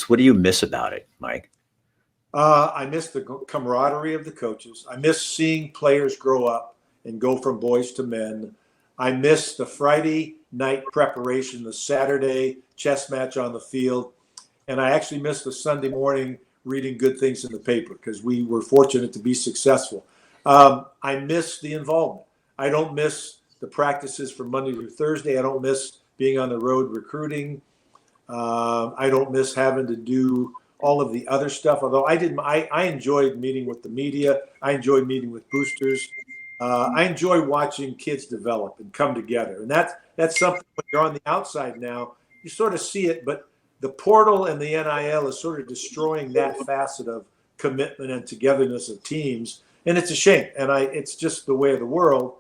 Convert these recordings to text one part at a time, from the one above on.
What do you miss about it, Mike? I miss the camaraderie of the coaches. I miss seeing players grow up and go from boys to men. I miss the Friday night preparation, the Saturday chess match on the field. And I actually miss the Sunday morning reading good things in the paper because we were fortunate to be successful. I miss the involvement. I don't miss the practices from Monday through Thursday. I don't miss being on the road recruiting. I don't miss having to do all of the other stuff. Although I enjoyed meeting with the media. I enjoyed meeting with boosters. I enjoy watching kids develop and come together. And that's something when you're on the outside now, you sort of see it, but the portal and the NIL is sort of destroying that facet of commitment and togetherness of teams. And it's a shame. And it's just the way of the world.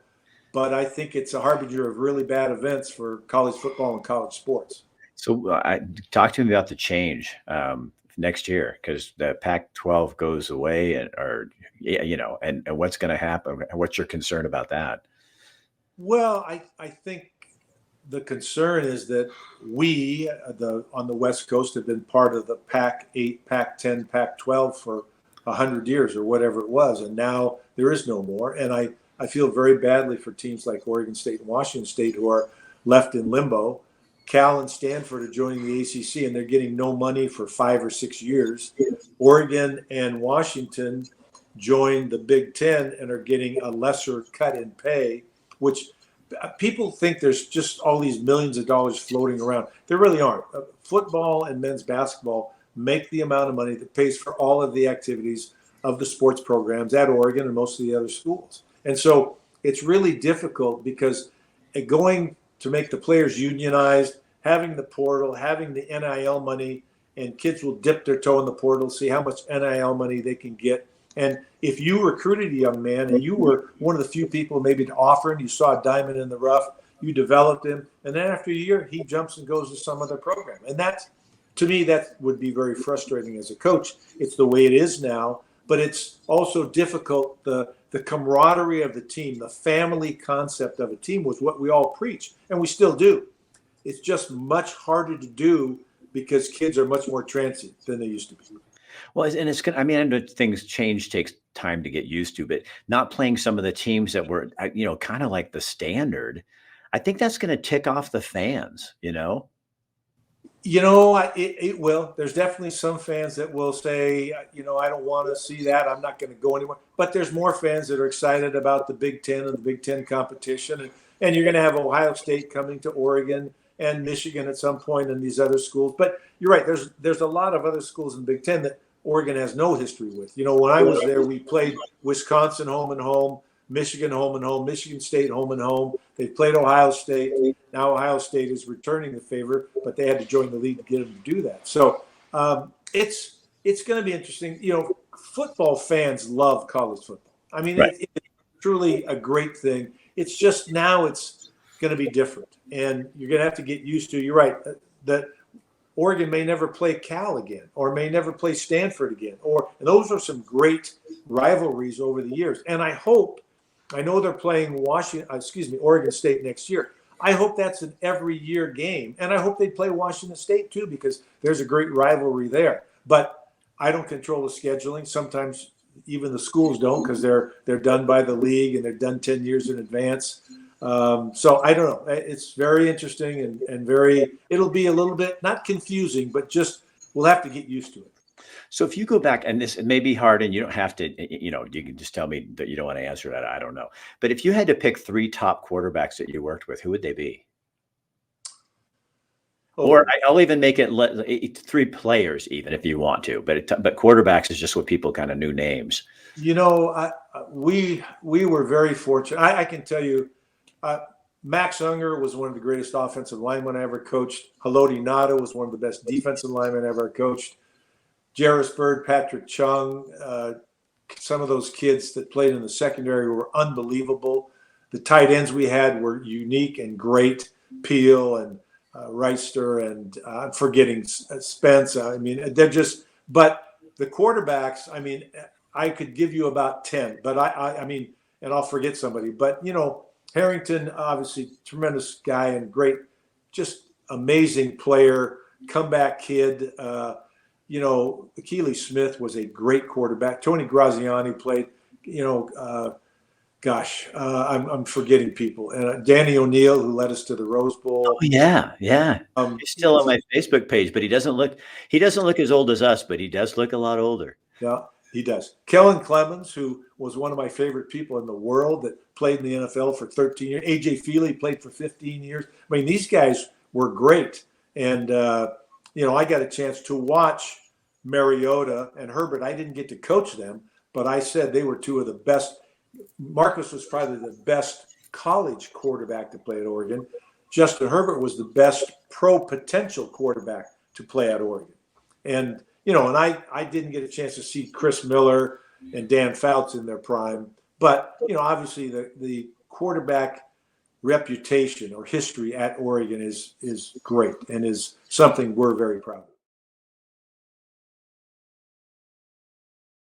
But I think it's a harbinger of really bad events for college football and college sports. So talk to me about the change next year, because the Pac-12 goes away, and what's going to happen? What's your concern about that? Well, I think the concern is that we on the West Coast have been part of the Pac-8, Pac-10, Pac-12 for 100 years or whatever it was, and now there is no more. And I feel very badly for teams like Oregon State and Washington State who are left in limbo. Cal and Stanford are joining the ACC, and they're getting no money for 5 or 6 years. Oregon and Washington joined the Big Ten and are getting a lesser cut in pay, which people think there's just all these millions of dollars floating around. There really aren't. Football and men's basketball make the amount of money that pays for all of the activities of the sports programs at Oregon and most of the other schools. And so it's really difficult because going to make the players unionized, having the portal, having the NIL money, and kids will dip their toe in the portal, see how much NIL money they can get. And if you recruited a young man and you were one of the few people maybe to offer him, you saw a diamond in the rough, you developed him, and then after a year, he jumps and goes to some other program. And that's, to me, that would be very frustrating as a coach. It's the way it is now, but it's also difficult. The camaraderie of the team, the family concept of a team was what we all preach, and we still do. It's just much harder to do because kids are much more transient than they used to be. Well, and it's good. I mean, I know things change, takes time to get used to, but not playing some of the teams that were, kind of like the standard, I think that's going to tick off the fans, It will. There's definitely some fans that will say, I don't want to see that. I'm not going to go anywhere. But there's more fans that are excited about the Big Ten and the Big Ten competition. And you're going to have Ohio State coming to Oregon and Michigan at some point and these other schools. But you're right. There's a lot of other schools in Big Ten that Oregon has no history with. When I was there, we played Wisconsin home and home, Michigan home and home, Michigan State home and home. They played Ohio State. Now Ohio State is returning the favor, but they had to join the league to get them to do that. So it's going to be interesting. Football fans love college football. I mean, right. It's truly a great thing. It's just now it's going to be different, and you're going to have to get used to. You're right that Oregon may never play Cal again, or may never play Stanford again, and those are some great rivalries over the years. And I know they're playing Oregon State next year. I hope that's an every year game. And I hope they play Washington State too, because there's a great rivalry there. But I don't control the scheduling. Sometimes even the schools don't, because they're done by the league and they're done 10 years in advance. So I don't know. It's very interesting and it'll be a little bit, not confusing, but just we'll have to get used to it. So if you go back, and this may be hard, and you don't have to, you can just tell me that you don't want to answer that. I don't know. But if you had to pick 3 top quarterbacks that you worked with, who would they be? Or I'll even make it 3 players, even if you want to. But quarterbacks is just what people kind of knew names. We were very fortunate. I can tell you, Max Unger was one of the greatest offensive linemen I ever coached. Haloti Ngata was one of the best defensive linemen I ever coached. Jarris Bird, Patrick Chung, some of those kids that played in the secondary were unbelievable. The tight ends we had were unique and great. Peel and Reister, and I'm forgetting Spence. I mean, but the quarterbacks, I mean, I could give you about 10, but I mean, and I'll forget somebody, but Harrington, obviously tremendous guy and great, just amazing player. comeback kid. Keely Smith was a great quarterback. Tony Graziani played. I'm forgetting people. And Danny O'Neill, who led us to the Rose Oh, Bowl. yeah, yeah. He's still on He's- my Facebook page, but he doesn't look as old as us, but he does look a lot older. Yeah, he does. Kellen Clemens, who was one of my favorite people in the world that played in the NFL for 13 years. AJ Feely played for 15 years. I mean, these guys were great. And, I got a chance to watch Mariota and Herbert. I didn't get to coach them, but I said they were two of the best. Marcus was probably the best college quarterback to play at Oregon. Justin Herbert was the best pro potential quarterback to play at Oregon. And, I didn't get a chance to see Chris Miller and Dan Fouts in their prime. But, obviously the quarterback reputation or history at Oregon is great and is something we're very proud of.